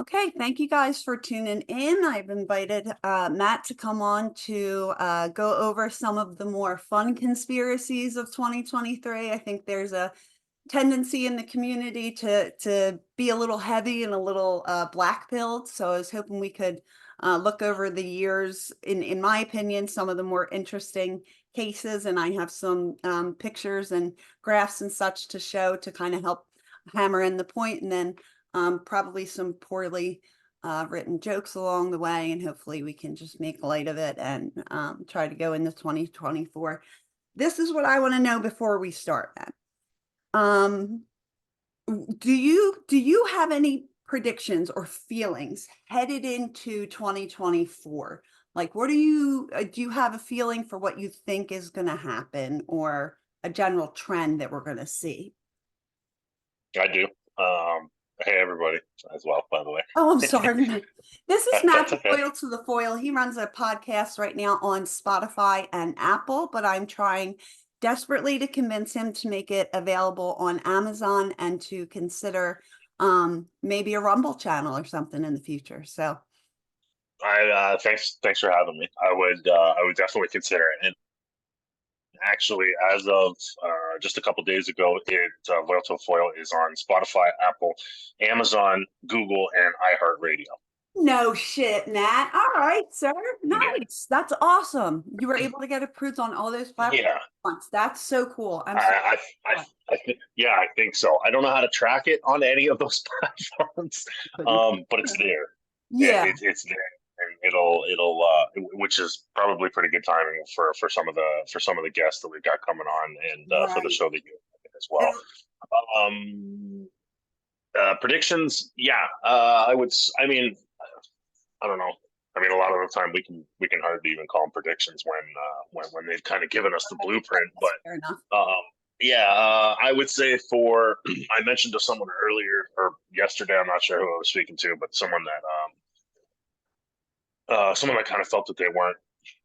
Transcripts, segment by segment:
Okay, thank you guys for tuning in. I've invited Matt to come on to go over some of the more fun conspiracies of 2023. I think there's a tendency in the community to be a little heavy and a little black-pilled. So I was hoping we could look over the years, in my opinion, some of the more interesting cases, and I have some pictures and graphs and such to show to kind of help hammer in the point, and then probably some poorly written jokes along the way, and hopefully we can just make light of it and try to go into 2024. This is what I want to know before we start, Matt. Um, do you have any predictions or feelings headed into 2024? Like, what do you have a feeling for what you think is going to happen, or a general trend that we're going to see? I do. Hey, everybody, as well, by the way. Oh, I'm sorry. This is Matt That's the okay. Foil to the Foil. He runs a podcast right now on Spotify and Apple, but I'm trying desperately to convince him to make it available on Amazon and to consider maybe a Rumble channel or something in the future. So Thanks for having me. I would definitely consider it. And actually, as of just a couple days ago, Loyal to a Foil is on Spotify, Apple, Amazon, Google, and iHeartRadio. no shit, Matt. All right, sir. Yeah, Nice. That's awesome. You were able to get approved on all those platforms yeah. once. That's so cool. I'm so I, I, I, I think, yeah, I think so. I don't know how to track it on any of those platforms, but it's there. yeah, It's there, and which is probably pretty good timing for some of the guests that we've got coming on, and for the right. show that you as well. Um, Predictions, yeah. I don't know. I mean, a lot of the time we can hardly even call them predictions when they've kind of given us the blueprint. That's fair enough. But yeah, I would say I mentioned to someone earlier or yesterday. I'm not sure who I was speaking to, but someone that kind of felt that they weren't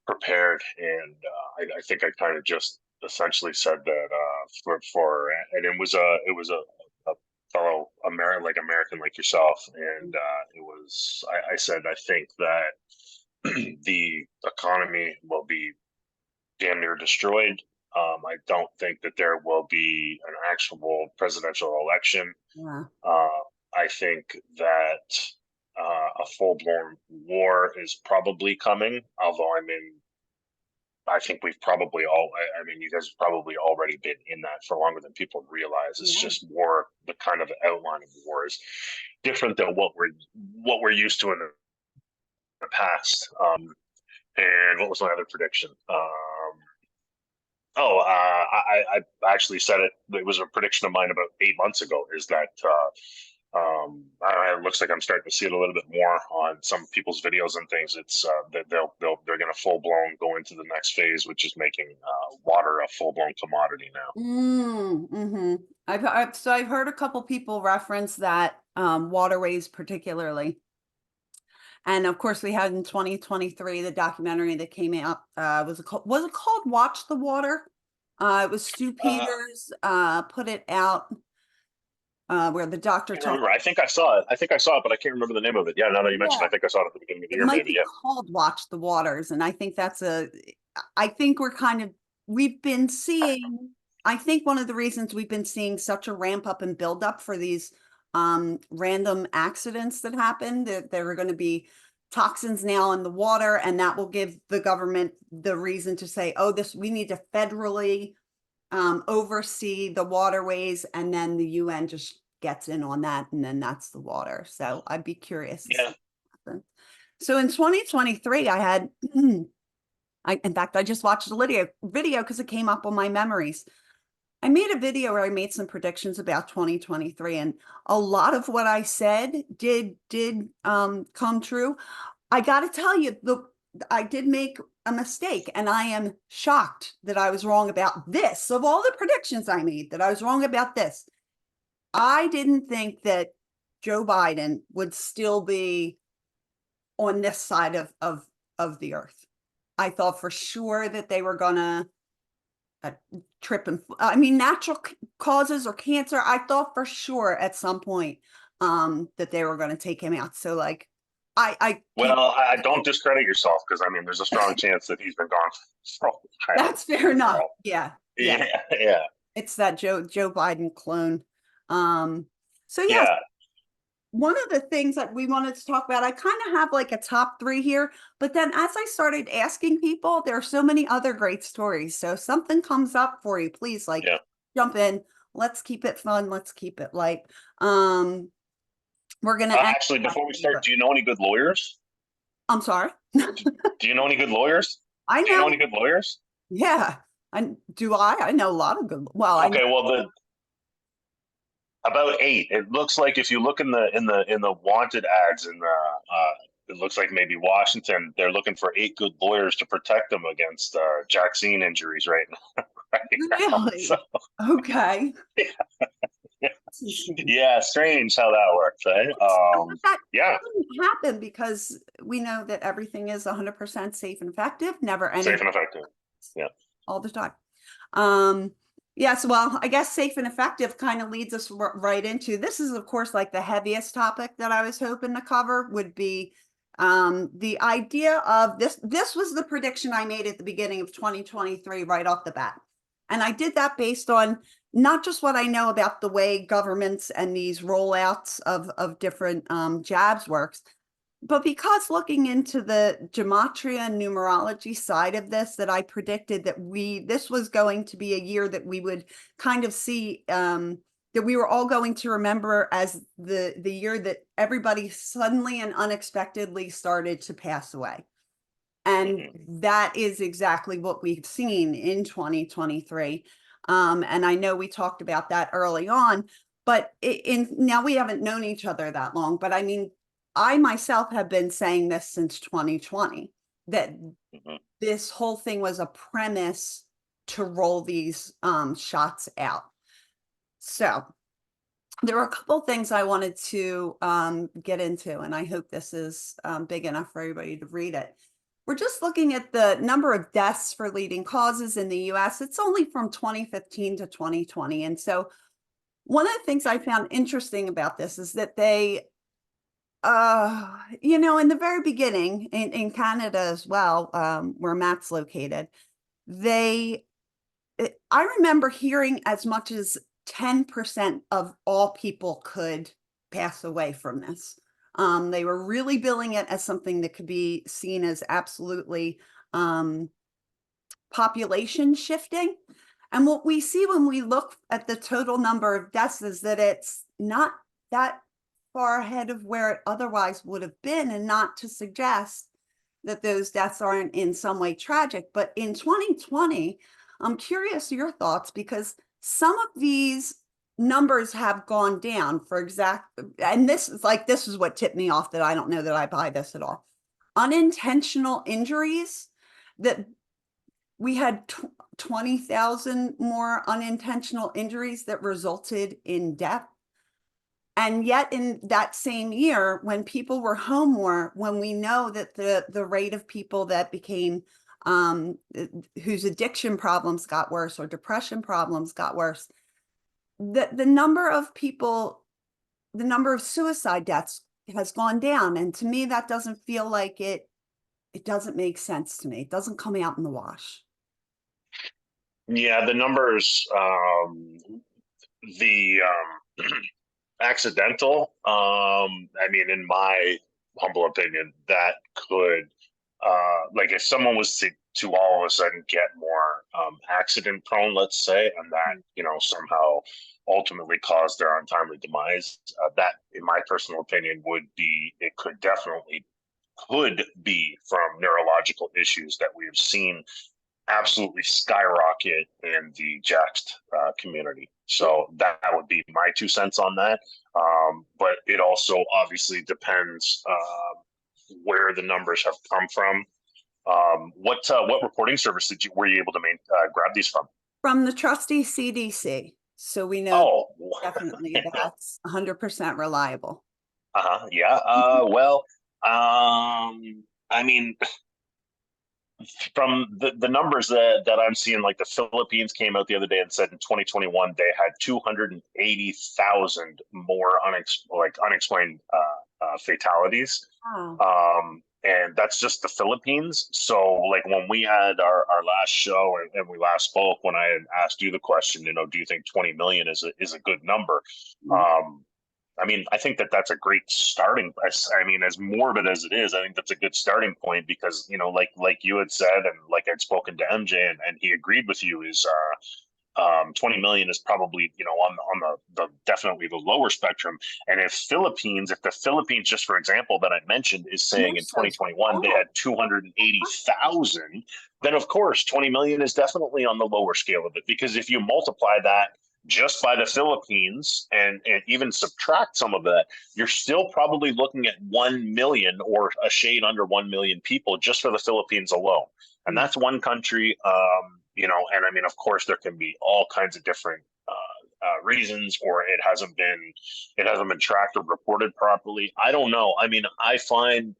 prepared, and I think I kind of just essentially said that and it was a fellow American like yourself, and I said I think that the economy will be damn near destroyed. I don't think that there will be an actual presidential election. Yeah. Uh, I think that a full blown war is probably coming. Although I think we've probably all. I mean, you guys have probably already been in that for longer than people realize. It's Yeah. just war. The kind of outline of war is different than what we're used to in the past. And what was my other prediction? I actually said it. It was a prediction of mine about 8 months ago. Is that it looks like I'm starting to see it a little bit more on some people's videos and things. It's that they're going to full blown go into the next phase, which is making water a full blown commodity now. Mm-hmm. I've heard a couple people reference that waterways particularly. And of course we had in 2023 the documentary that came out, was it called Watch the Water? It was Stu Uh, Peters put it out, where the doctor I can't talked. remember. I think I saw it, but I can't remember the name of it. Yeah, now that you mentioned, Yeah, I think I saw it at the beginning of the it year, might maybe. be Yeah. called Watch the Waters, and I think I think we've been seeing, I think one of the reasons we've been seeing such a ramp up and build up for these random accidents that happen, that there are going to be toxins now in the water, and that will give the government the reason to say, oh, we need to federally oversee the waterways, and then the UN just gets in on that, and then that's the water. So I'd be curious to see Yeah. what happens. So in 2023, I had, in fact, I just watched a video because it came up on my memories. I made a video where I made some predictions about 2023, and a lot of what I said did come true. I got to tell you, I did make a mistake, and I am shocked that I was wrong about this. Of all the predictions I made, that I was wrong about this. I didn't think that Joe Biden would still be on this side of the earth. I thought for sure that they were gonna uh, trip and I mean natural causes or cancer. I thought for sure at some point that they were going to take him out. So like, I can't, Well, I don't discredit yourself, because I mean, there's a strong chance that he's been gone for a while. that's fair enough. So, Yeah. Yeah. yeah, yeah, It's that Joe Biden clone. So yes, yeah. one of the things that we wanted to talk about, I kind of have like a top three here, but then as I started asking people, there are so many other great stories. So if something comes up for you, please like Yeah. jump in. Let's keep it fun. Let's keep it light. Um, we're gonna end Actually, with my before we start, favorite. do you know any good lawyers? I'm sorry. Do you know any good lawyers? I Do you know know. any good lawyers? Yeah. And do I know a lot of good. Well, I know. Okay, well, the about eight. It looks like if you look in the wanted ads in the it looks like maybe Washington, they're looking for eight good lawyers to protect them against vaccine injuries right now. Right now. So, Really? Okay. yeah, That's insane. yeah, strange how that works, eh? But that Yeah, wouldn't happen because we know that everything is 100% safe and effective, never safe any and effective. Yeah. all the time. Um, yes, well, I guess safe and effective kind of leads us right into this is, of course, like the heaviest topic that I was hoping to cover would be the idea of this. This was the prediction I made at the beginning of 2023, right off the bat. And I did that based on not just what I know about the way governments and these rollouts of different jabs works, but because looking into the gematria and numerology side of this, that I predicted that this was going to be a year that we would kind of see that we were all going to remember as the year that everybody suddenly and unexpectedly started to pass away. And Hmm. that is exactly what we've seen in 2023. And I know we talked about that early on, but now we haven't known each other that long. But I mean, I myself have been saying this since 2020 that Hmm. this whole thing was a premise to roll these shots out. So there were a couple things I wanted to get into, and I hope this is big enough for everybody to read it. We're just looking at the number of deaths for leading causes in the US. It's only from 2015 to 2020. And so one of the things I found interesting about this is that they, in the very beginning, in Canada as well, where Matt's located, I remember hearing as much as 10% of all people could pass away from this. They were really billing it as something that could be seen as absolutely um, population shifting. And what we see when we look at the total number of deaths is that it's not that far ahead of where it otherwise would have been, and not to suggest that those deaths aren't in some way tragic. But in 2020, I'm curious your thoughts, because some of these numbers have gone down for and this is what tipped me off, that I don't know that I buy this at all. Unintentional injuries, that we had 20,000 more unintentional injuries that resulted in death. And yet in that same year, when people were home more, when we know that the rate of people that became whose addiction problems got worse or depression problems got worse, the number of people, the number of suicide deaths has gone down. And to me, that doesn't feel like it doesn't make sense to me. It doesn't come out in the wash. Yeah, the numbers, the accidental. I mean, in my humble opinion, that could, like, if someone was to all of a sudden get more accident prone, let's say, and that somehow ultimately caused their untimely demise, that, in my personal opinion, it could be from neurological issues that we have seen absolutely skyrocket in the Jaxed community. So that would be my 2 cents on that. But it also obviously depends where the numbers have come from. What reporting service were you able to grab these from? From the trusty CDC. So we know Oh, definitely that's 100% reliable. yeah. Well, I mean, from the numbers that I'm seeing, like the Philippines came out the other day and said in 2021 they had 280,000 more unexplained fatalities. Wow. And that's just the Philippines. So like when we had our last show and we last spoke, when I had asked you the question, do you think 20 million is a good number? Mm. Um, I mean, I think that's a great starting. I mean, as morbid as it is, I think that's a good starting point because like you had said, and like I'd spoken to MJ, and he agreed with you. Is 20 million is probably on the definitely the lower spectrum. And if the Philippines, just for example, that I mentioned, is saying You're in so 2021 they small. had 280,000, then of course 20 million is definitely on the lower scale of it, because if you multiply that just by the Philippines and even subtract some of that, you're still probably looking at 1 million or a shade under 1 million people just for the Philippines alone. And Mm. that's one country. And I mean, of course, there can be all kinds of different reasons, or it hasn't been tracked or reported properly. I don't know. I mean, I find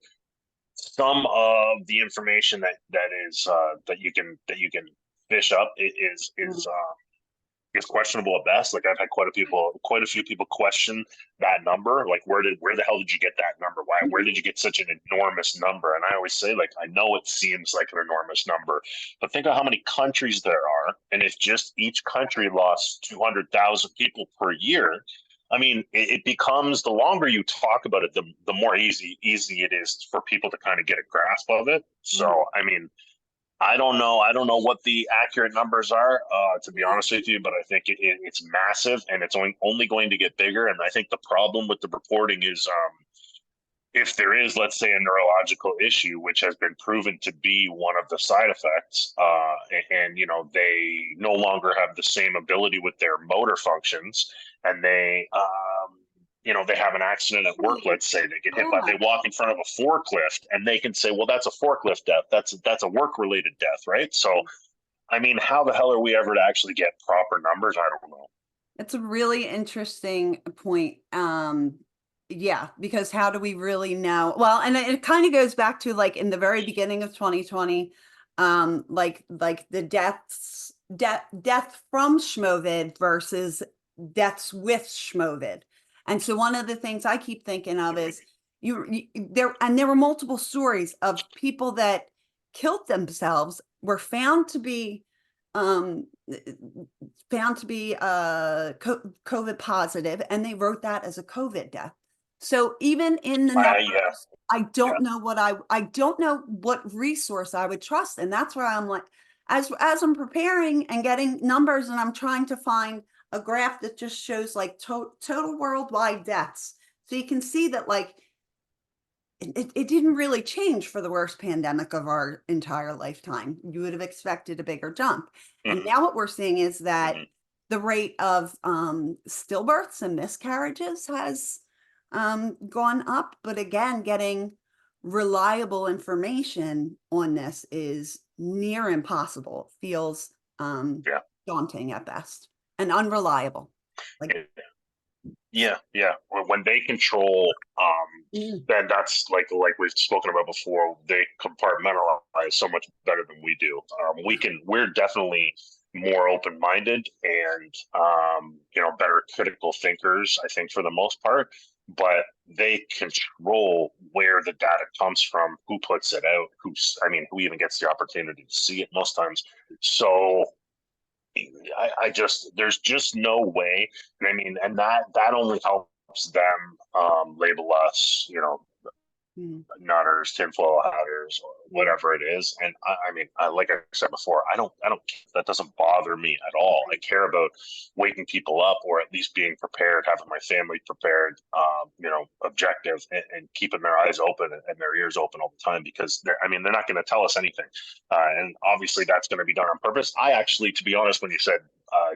some of the information that you can fish up Mm. is questionable at best. Like I've had quite a few people question that number. Like where the hell did you get that number? Where Mhm. did you get such an enormous number? And I always say, like, I know it seems like an enormous number, but think of how many countries there are, and if just each country lost 200,000 people per year. I mean, it becomes, the longer you talk about it, the more easy it is for people to kind of get a grasp of it. Mm. So, I mean, I don't know. I don't know what the accurate numbers are, to be honest with you, but I think it's massive, and it's only going to get bigger. And I think the problem with the reporting is, if there is, let's say, a neurological issue, which has been proven to be one of the side effects, and they no longer have the same ability with their motor functions, and they have an accident at work. Let's say they get hit by, Yeah. they walk in front of a forklift, and they can say, well, that's a forklift death. That's a work related death, right? So, I mean, how the hell are we ever to actually get proper numbers? I don't know. It's a really interesting point. Yeah, because how do we really know? Well, and it kind of goes back to like in the very beginning of 2020, like the death from Schmovid versus deaths with Schmovid. And so one of the things I keep thinking of is there were multiple stories of people that killed themselves, were um found to be COVID positive, and they wrote that as a COVID death. So even in the Yeah, numbers, I yeah. don't know I don't know what resource I would trust, and that's where I'm like, as I'm preparing and getting numbers, and I'm trying to find a graph that just shows like total worldwide deaths, so you can see that like it didn't really change for the worst pandemic of our entire lifetime. You would have expected a bigger jump. And Hmm. now what we're seeing is that Hmm. the rate of stillbirths and miscarriages has gone up. But again, getting reliable information on this is near impossible. It feels Yeah. daunting at best and unreliable. Like, Yeah. When they control, mm, then that's like we've spoken about before. They compartmentalize so much better than we do. We're definitely more open minded and better critical thinkers, I think, for the most part. But they control where the data comes from, who puts it out, who even gets the opportunity to see it most times. So I just, there's just no way. And I mean, and that only helps them label us, mm, nutters, tinfoil hatters, or yeah. whatever it is. And I mean, like I said before, I don't, that doesn't bother me at all. I care about waking people up, or at least being prepared, having my family prepared, objective, and keeping their eyes open and their ears open all the time, because they're not going to tell us anything. And obviously that's going to be done on purpose. I actually, to be honest, when you said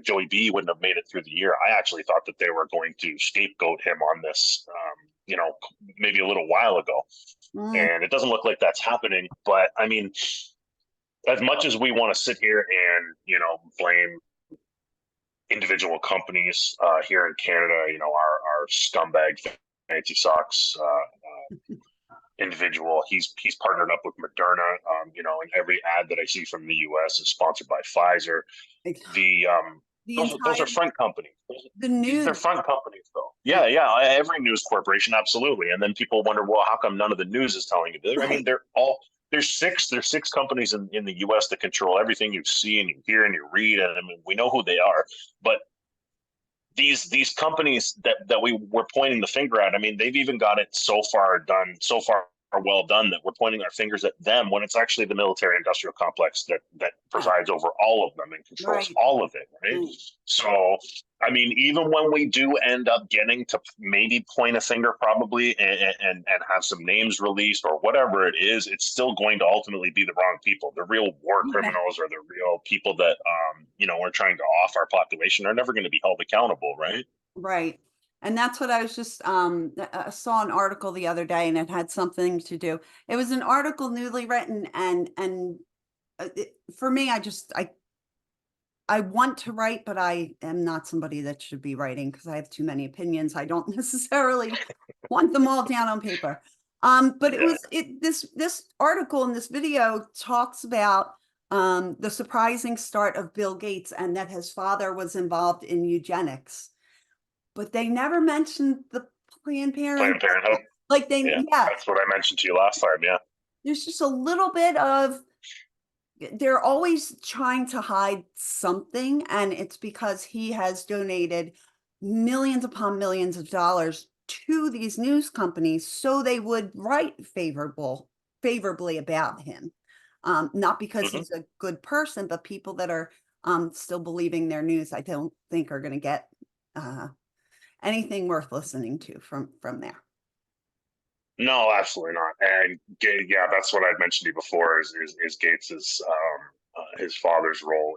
Joey B wouldn't have made it through the year, I actually thought that they were going to scapegoat him on this, maybe a little while ago, Mm, and it doesn't look like that's happening. But I mean, as much as we want to sit here and blame individual companies here in Canada, our scumbag fancy socks individual. He's partnered up with Moderna. And every ad that I see from the U.S. is sponsored by Pfizer. Like, The the those are entire, front companies. the They're news, front companies, though. like, Yeah, yeah. Every news corporation, absolutely. And then people wonder, well, how come none of the news is telling you? I mean, right, they're all there's six companies in the U.S. that control everything you see and you hear and you read, and I mean, we know who they are. But these companies that we were pointing the finger at, I mean, they've even got it so far well done that we're pointing our fingers at them when it's actually the military industrial complex that yeah, presides over all of them and controls right, all of it, right? right, So I mean, even when we do end up getting to maybe point a finger, probably, and have some names released or whatever it is, it's still going to ultimately be the wrong people. The real war yeah, criminals or the real people that we're trying to off our population are never going to be held accountable, right? right. And that's what I was just I saw an article the other day, and it had something to do. It was an article newly written, and for me, I want to write, but I am not somebody that should be writing because I have too many opinions. I don't necessarily want them all down on paper. But Yeah. this article in this video talks about the surprising start of Bill Gates and that his father was involved in eugenics, but they never mentioned the Planned Planned Parenthood. Parenthood. Like Yeah, yeah, that's what I mentioned to you last time. Yeah. there's just a little bit of, they're always trying to hide something, and it's because he has donated millions upon millions of dollars to these news companies so they would write favorably about him. Not because Hmm. he's a good person, but people that are still believing their news, I don't think are going to get uh, anything worth listening to from there. No, absolutely not. And yeah, that's what I'd mentioned to you before. Is Gates's his father's role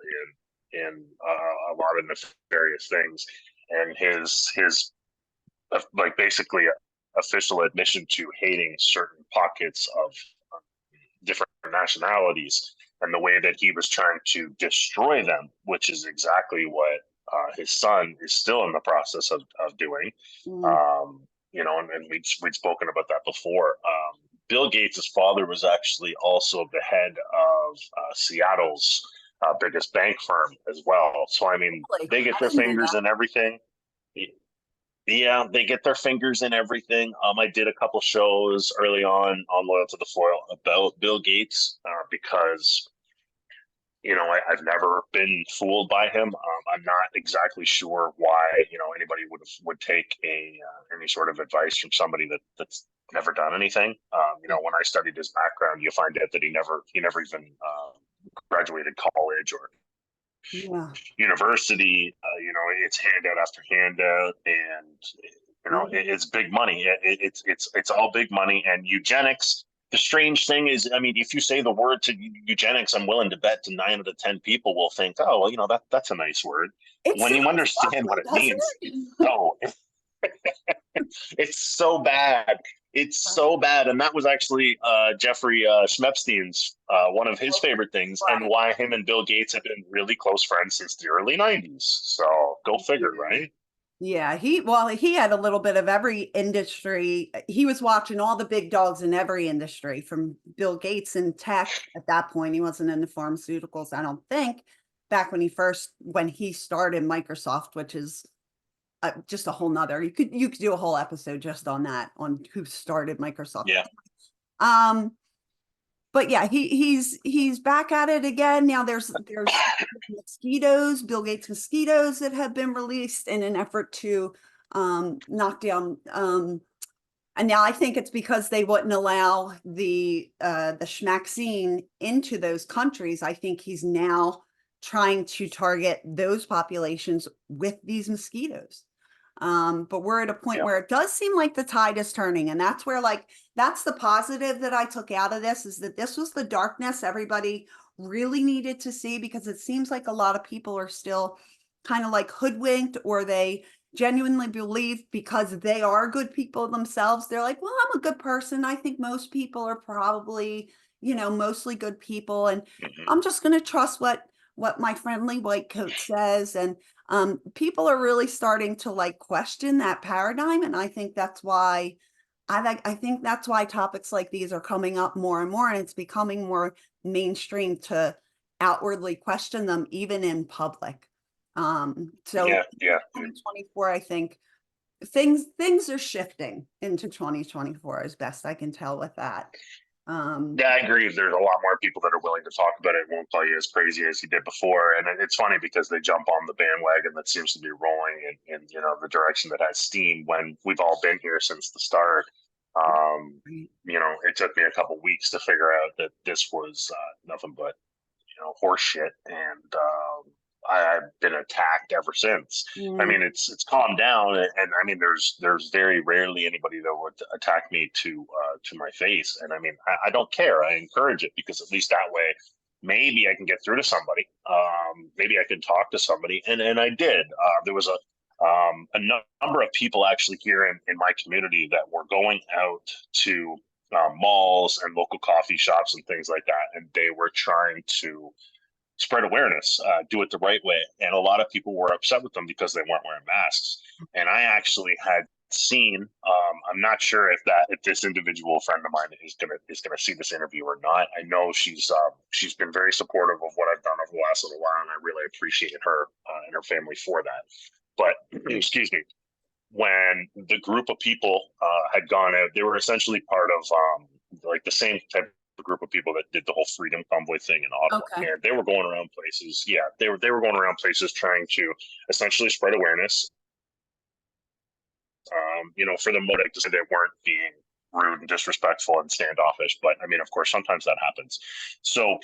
in a lot of nefarious things, and his like basically official admission to hating certain pockets of different nationalities, and the way that he was trying to destroy them, which is exactly what his son is still in the process of doing. Mm, And we'd spoken about that before. Bill Gates' father was actually also the head of Seattle's biggest bank firm as well. So I mean, really, they get I their didn't know fingers that. in everything. Yeah, they get their fingers in everything. I did a couple shows early on Loyal to the Foil about Bill Gates because I've never been fooled by him. I'm not exactly sure why anybody would take any sort of advice from somebody that's never done anything. When I studied his background, you find out that he never even graduated college or Yeah. university. It's handout after handout, and Mhm. it's big money. It's all big money. And eugenics. The strange thing is, I mean, if you say the word to eugenics, I'm willing to bet to 9 out of 10 people will think, oh, well, that's a nice word. It When you sounds understand what lovely, it doesn't means, it? oh, it's so bad. It's so bad. And that was actually Jeffrey Schmepstein's one of his favorite things, and Right. why him and Bill Gates have been really close friends since the early 90s. So go figure, Yeah. right? Yeah, he had a little bit of every industry. He was watching all the big dogs in every industry, from Bill Gates in tech at that point. He wasn't in the pharmaceuticals, I don't think, back when he started Microsoft, which is just a whole nother. You could do a whole episode just on that, on who started Microsoft. Yeah. Um, but yeah, he's back at it again. Now there's mosquitoes, Bill Gates mosquitoes, that have been released in an effort to knock down and now I think it's because they wouldn't allow the schmaxine into those countries. I think he's now trying to target those populations with these mosquitoes. But we're at a point Yeah. where it does seem like the tide is turning, and that's where, like, that's the positive that I took out of this, is that this was the darkness everybody really needed to see, because it seems like a lot of people are still kind of like hoodwinked, or they genuinely believe because they are good people themselves. They're like, well, I'm a good person. I think most people are probably, mostly good people, and Hmm. I'm just going to trust what my friendly white coat says. And people are really starting to like question that paradigm, and I think that's why I think that's why topics like these are coming up more and more, and it's becoming more mainstream to outwardly question them, even in public. So Yeah, yeah. 2024, I think things are shifting into 2024 as best I can tell with that. Yeah, I agree. There's a lot more people that are willing to talk about it. Won't tell you as crazy as he did before, and it's funny because they jump on the bandwagon that seems to be rolling in the direction that has steam. When we've all been here since the start, Right. it took me a couple weeks to figure out that this was nothing but horse shit, and I've been attacked ever since. I Mm, mean, it's calmed down, and I mean, there's very rarely anybody that would attack me to my face, and I mean, I don't care. I encourage it because at least that way, maybe I can get through to somebody. Maybe I can talk to somebody, and I did. There was a number of people actually here in my community that were going out to malls and local coffee shops and things like that, and they were trying to spread awareness, do it the right way. And a lot of people were upset with them because they weren't wearing masks. And I actually had seen. I'm not sure if this individual friend of mine is gonna see this interview or not. I know she's been very supportive of what I've done over the last little while, and I really appreciate her and her family for that. But excuse me, when the group of people had gone out, they were essentially part of like the same type of group of people that did the whole freedom convoy thing in Ottawa, okay. and they were going around places. Yeah, they were going around places trying to essentially spread awareness. For the motive to say they weren't being rude and disrespectful and standoffish, but I mean, of course, sometimes that happens. So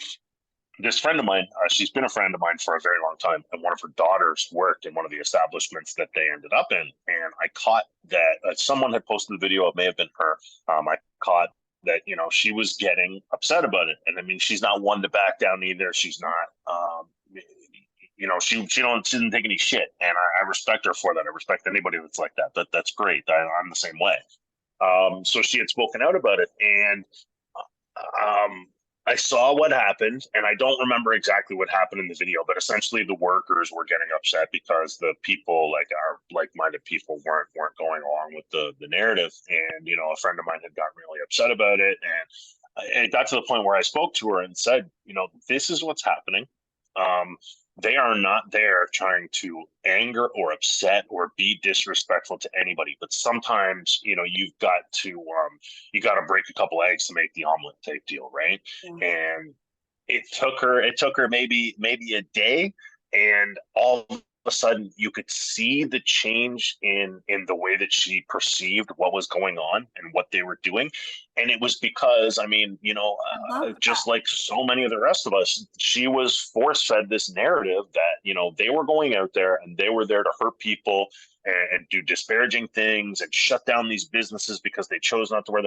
this friend of mine, she's been a friend of mine for a very long time, and one of her daughters worked in one of the establishments that they ended up in. And I caught that someone had posted the video. It may have been her. I caught that she was getting upset about it, and I mean, she's not one to back down either. She's not. She didn't take any shit, and I respect her for that. I respect anybody that's like that. That's great. I'm the same way. So she had spoken out about it, and um, I saw what happened, and I don't remember exactly what happened in the video, but essentially the workers were getting upset because the people, like our like-minded people, weren't going along with the narrative, and a friend of mine had gotten really upset about it, and it got to the point where I spoke to her and said, this is what's happening. Um, they are not there trying to anger or upset or be disrespectful to anybody, but sometimes you got to break a couple eggs to make the omelet type deal, right? Yeah. And it took her maybe a day, and all of a sudden you could see the change in the way that she perceived what was going on and what they were doing. And it was because, I mean, I love just that. like so many of the rest of us, she was force fed this narrative that they were going out there and they were there to hurt people and do disparaging things and shut down these businesses because they chose not to wear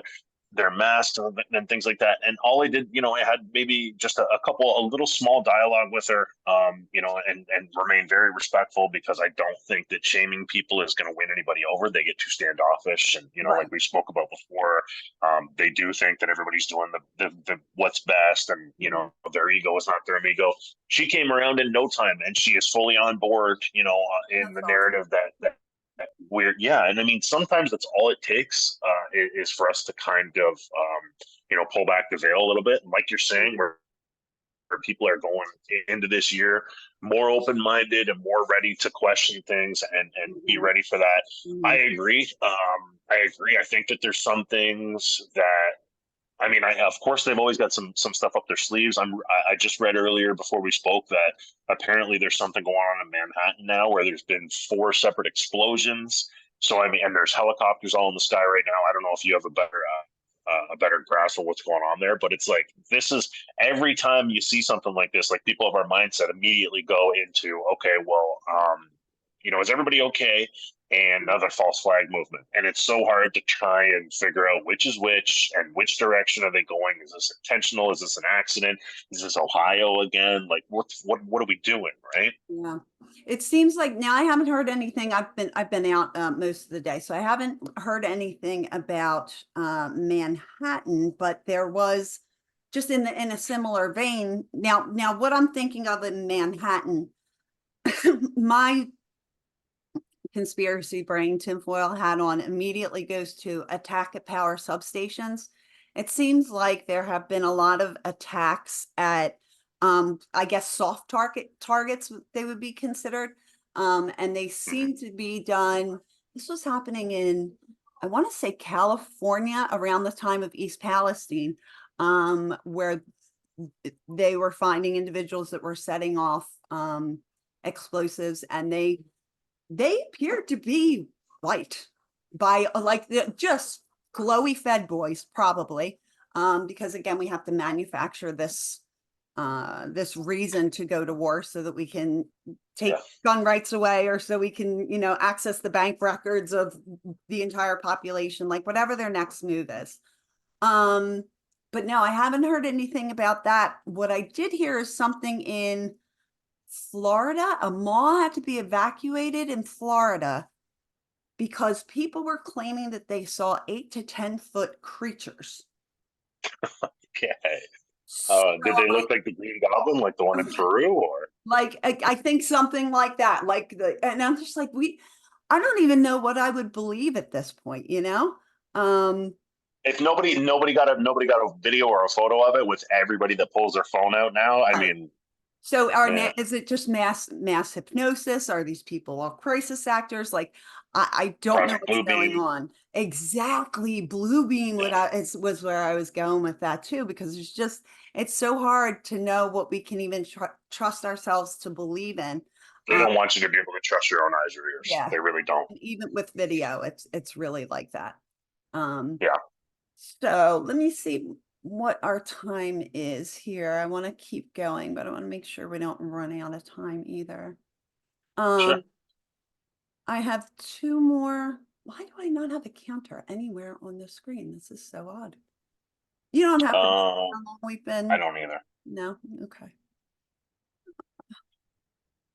their masks and things like that. And all I did, I had maybe just a little small dialogue with her, and remain very respectful, because I don't think that shaming people is going to win anybody over. They get too standoffish, and Right. like we spoke about before, they do think that everybody's doing the what's best, and Mhm. their ego is not their amigo. She came around in no time, and she is fully on board, in That's the awesome. narrative that weird. Yeah, and I mean, sometimes that's all it takes, is for us to kind of pull back the veil a little bit, and like you're saying, where people are going into this year more open-minded and more ready to question things and be Mhm. ready for that. I Mhm. agree. I think that there's some things that, I mean, of course they've always got some stuff up their sleeves. I just read earlier before we spoke that apparently there's something going on in Manhattan now where there's been 4 separate explosions. So I mean, and there's helicopters all in the sky right now. I don't know if you have a better grasp of what's going on there, but it's like, this is, every time you see something like this, like, people of our mindset immediately go into, okay, well, is everybody okay? And another false flag movement. And it's so hard to try and figure out which is which and which direction are they going. Is this intentional? Is this an accident? Is this Ohio again? Like, what are we doing, right? Yeah. It seems like now I haven't heard anything. I've been out most of the day, so I haven't heard anything about Manhattan, but there was just in a similar vein. Now what I'm thinking of in Manhattan, my conspiracy brain tinfoil hat on immediately goes to attack at power substations. It seems like there have been a lot of attacks at, I guess, soft targets, they would be considered. And they seem to be done. This was happening in, I want to say, California around the time of East Palestine, where they were finding individuals that were setting off explosives, and they appeared to be white, by like just glowy fed boys, probably, because again, we have to manufacture this this reason to go to war so that we can take gun rights away, or so we can, you know, access the bank records of the entire population, like whatever their next move is. But no, I haven't heard anything about that. What I did hear is something in Florida. A mall had to be evacuated in Florida because people were claiming that they saw 8 to 10-foot creatures. Okay. So Did they look like the Green Goblin, like the one in Peru, or? like I think something like that, like and I'm just like, I don't even know what I would believe at this point, you know. If nobody got a video or a photo of it with everybody that pulls their phone out now, I mean, So yeah, is it just mass hypnosis? Are these people all crisis actors? Like, I don't know Project what's going Bluebeam. on. Exactly. Blue beam Yeah, was where I was going with that too, because it's so hard to know what we can even trust ourselves to believe in. they don't want you to be able to trust your own eyes or ears. Yeah. They really don't. And even with video, it's really like that. Um, Yeah, so let me see what our time is here. I want to keep going, but I want to make sure we don't run out of time either. sure. Um, I have two more. Why do I not have a counter anywhere on the screen? This is so odd. You don't happen to see Uh, how long we've I been? don't either. No? Okay.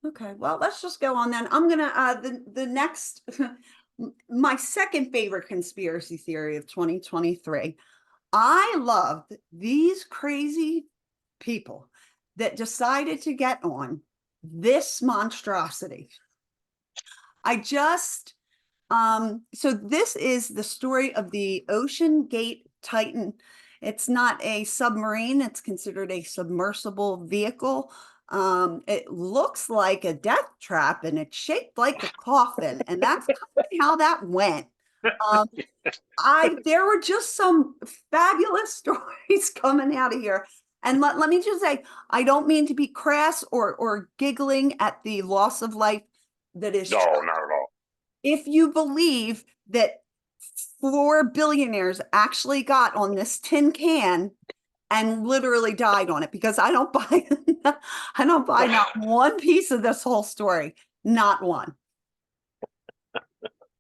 Okay. Well, let's just go on then. I'm gonna the next my second favorite conspiracy theory of 2023. I loved these crazy people that decided to get on this monstrosity. I just so this is the story of the Ocean Gate Titan. It's not a submarine, it's considered a submersible vehicle. It looks like a death trap and it's shaped like a coffin, and that's kind of how that went. Um, there were just some fabulous stories coming out of here. And let me just say, I don't mean to be crass or giggling at the loss of life that is No, true. not at all. If you believe that 4 billionaires actually got on this tin can and literally died on it, because I don't buy I don't buy not one piece of this whole story, not one.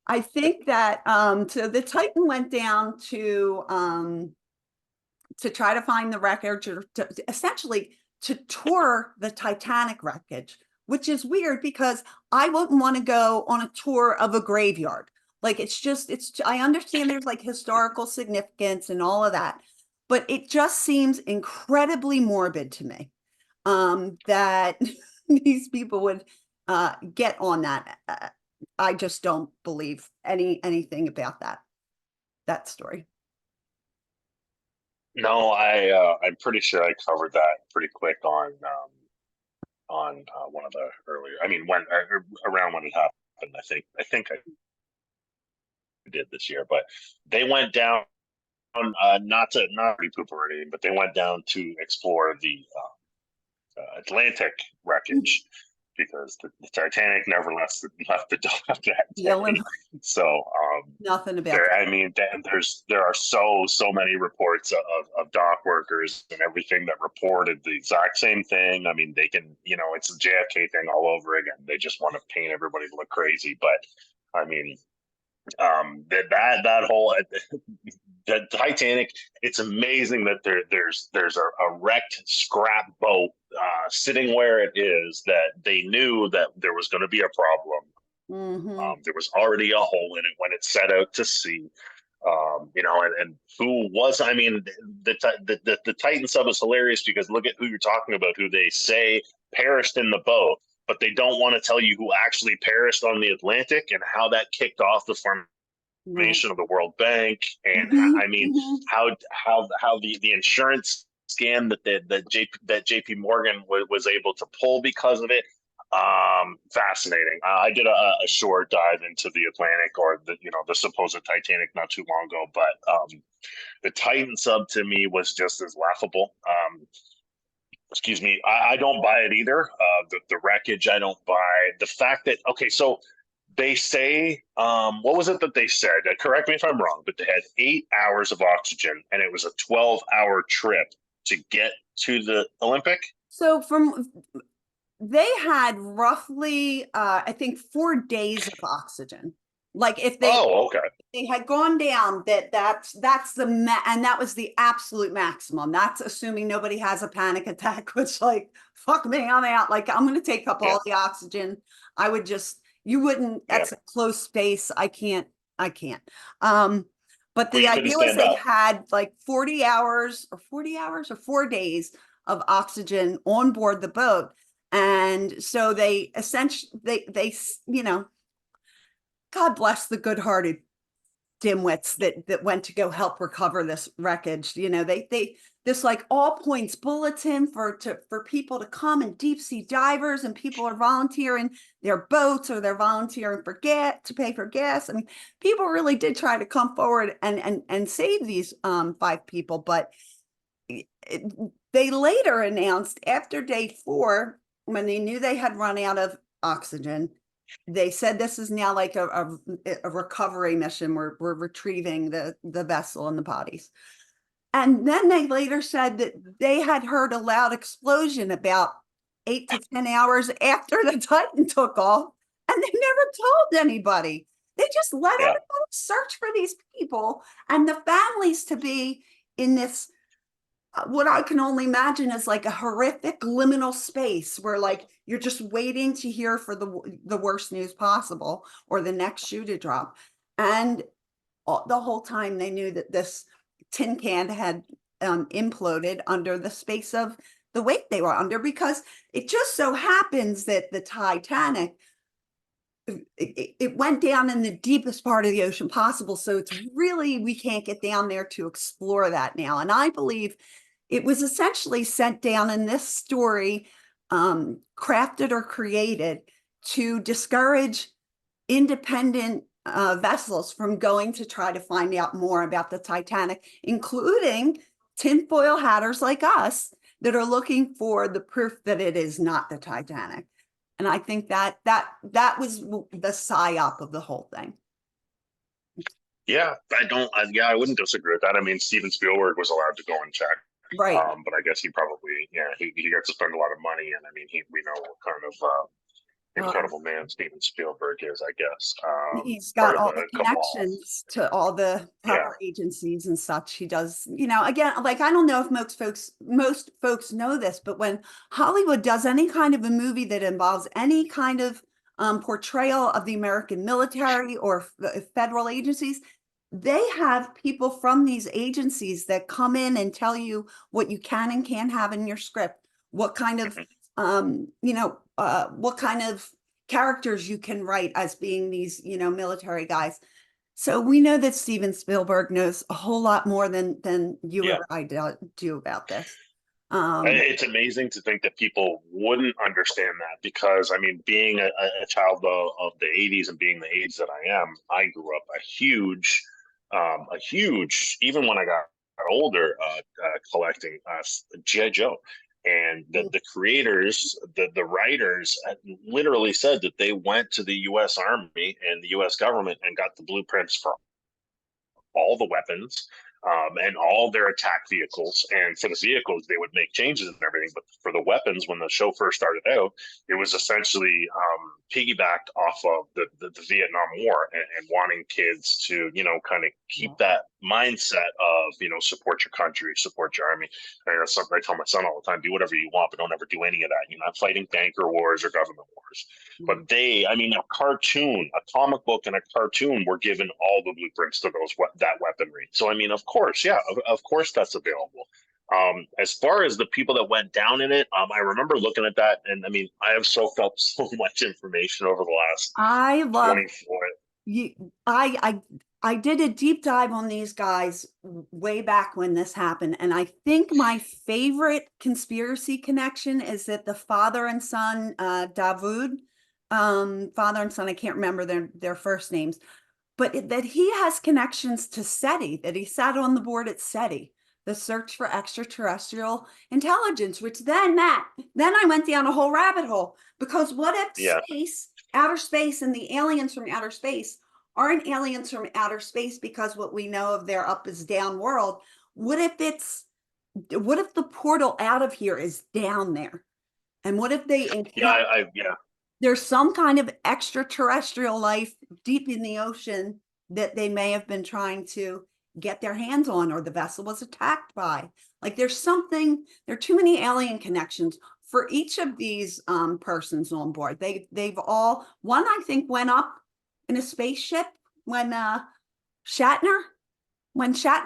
I think that so the Titan went down to try to find the wreckage, or essentially to tour the Titanic wreckage, which is weird because I wouldn't want to go on a tour of a graveyard. Like, I understand there's like historical significance and all of that, but it just seems incredibly morbid to me, that these people would get on that. I just don't believe anything about that story. No, I'm pretty sure I covered that pretty quick on one of the earlier. I mean, when around when it happened, I did this year, but they went down, not poop or anything, but they went down to explore the Atlantic wreckage because the Titanic never left the dock that Yeah, day. So nothing about there, that. I mean, there are so many reports of dock workers and everything that reported the exact same thing. I mean, they can, it's a JFK thing all over again. They just want to paint everybody to look crazy, but I mean, that whole the Titanic. It's amazing that there's a wrecked scrap boat sitting where it is, that they knew that there was going to be a problem. Mm-hmm. There was already a hole in it when it set out to sea. And who was, I mean, the Titan sub is hilarious because look at who you're talking about, who they say perished in the boat. but they don't want to tell you who actually perished on the Atlantic and how that kicked off the Right. formation of the World Bank, and Hmm. I mean Hmm. how the insurance scam that JP Morgan was able to pull because of it. Fascinating. I did a short dive into the Atlantic, or the supposed Titanic, not too long ago, but the Titan sub to me was just as laughable. Excuse me, I don't buy it either. The wreckage, I don't buy the fact that, okay, so they say, what was it that they said? Correct me if I'm wrong, but they had 8 hours of oxygen, and it was a 12-hour trip to get to the Olympic. So they had roughly, I think 4 days of oxygen. Like if Oh, okay. they had gone down, that's and that was the absolute maximum. That's assuming nobody has a panic attack, which, like, fuck me, I'm out. Like, I'm gonna take up Yeah, all the oxygen. I would just, you wouldn't, yeah. that's a close space. I can't. Um, but Well, the you couldn't idea was stand they up. had like 40 hours or 4 days of oxygen on board the boat. And so they essentially, God bless the good-hearted dimwits that went to go help recover this wreckage. They this, like, all points bulletin for people to come, and deep sea divers, and people are volunteering their boats, or they're volunteering for gas, to pay for gas. I mean, people really did try to come forward and save these 5 people, but it, they later announced, after day 4, when they knew they had run out of oxygen, they said this is now like a recovery mission. We're retrieving the vessel and the bodies. And then they later said that they had heard a loud explosion about 8 to 10 hours after the Titan took off, and they never told anybody. They just let Yeah, everybody search for these people, and the families to be in this, what I can only imagine is like a horrific liminal space where, like, you're just waiting to hear for the worst news possible, or the next shoe to drop. And the whole time they knew that this tin can had imploded under the space of the weight they were under, because it just so happens that the Titanic, it went down in the deepest part of the ocean possible. So it's really, we can't get down there to explore that now. And I believe it was essentially sent down in this story, crafted or created to discourage independent vessels from going to try to find out more about the Titanic, including tinfoil hatters like us that are looking for the proof that it is not the Titanic. And I think that was the psyop of the whole thing. yeah. I wouldn't disagree with that. I mean, Steven Spielberg was allowed to go and check, Right. but I guess he probably, yeah, he got to spend a lot of money, and I mean, we know what kind of Um, incredible man Steven Spielberg is. I guess he's got part of all the the cabal. connections to all the Yeah, proper agencies and such. He does, again, like, I don't know if most folks know this, but when Hollywood does any kind of a movie that involves any kind of portrayal of the American military or federal agencies, they have people from these agencies that come in and tell you what you can and can't have in your script, what kind of what kind of characters you can write as being these, military guys. So we know that Steven Spielberg knows a whole lot more than you yeah. or I do about this. Um, It's amazing to think that people wouldn't understand that, because I mean, being a child of the '80s and being the age that I am, I grew up a huge, even when I got older, collecting GI Joe, and the creators, the writers, literally said that they went to the U.S. Army and the U.S. government and got the blueprints for all the weapons, and all their attack vehicles. And for the vehicles, they would make changes and everything. But for the weapons, when the show first started out, it was essentially piggybacked off of the Vietnam War, and wanting kids to, kind of keep that mindset of, support your country, support your army. And that's something I tell my son all the time: do whatever you want, but don't ever do any of that. You're not fighting banker wars or government wars. But I mean, a cartoon, a comic book, and a cartoon were given all the blueprints to that weaponry. So I mean, of course, yeah, of course, that's available. As far as the people that went down in it, I remember looking at that, and I mean, I have soaked up so much information over the last I love 24. you. I did a deep dive on these guys way back when this happened, and I think my favorite conspiracy connection is that the father and son, Davud, father and son, I can't remember their first names, but that he has connections to SETI, that he sat on the board at SETI, the Search for Extraterrestrial Intelligence, which then I went down a whole rabbit hole, because what if Yeah, outer space, and the aliens from outer space aren't aliens from outer space, because what we know of their up is down world? What if the portal out of here is down there? And what if they yeah, encounter, yeah, there's some kind of extraterrestrial life deep in the ocean that they may have been trying to get their hands on, or the vessel was attacked by? Like, there are too many alien connections for each of these persons on board. They've all, one I think went up in a spaceship when Shatner when Shatner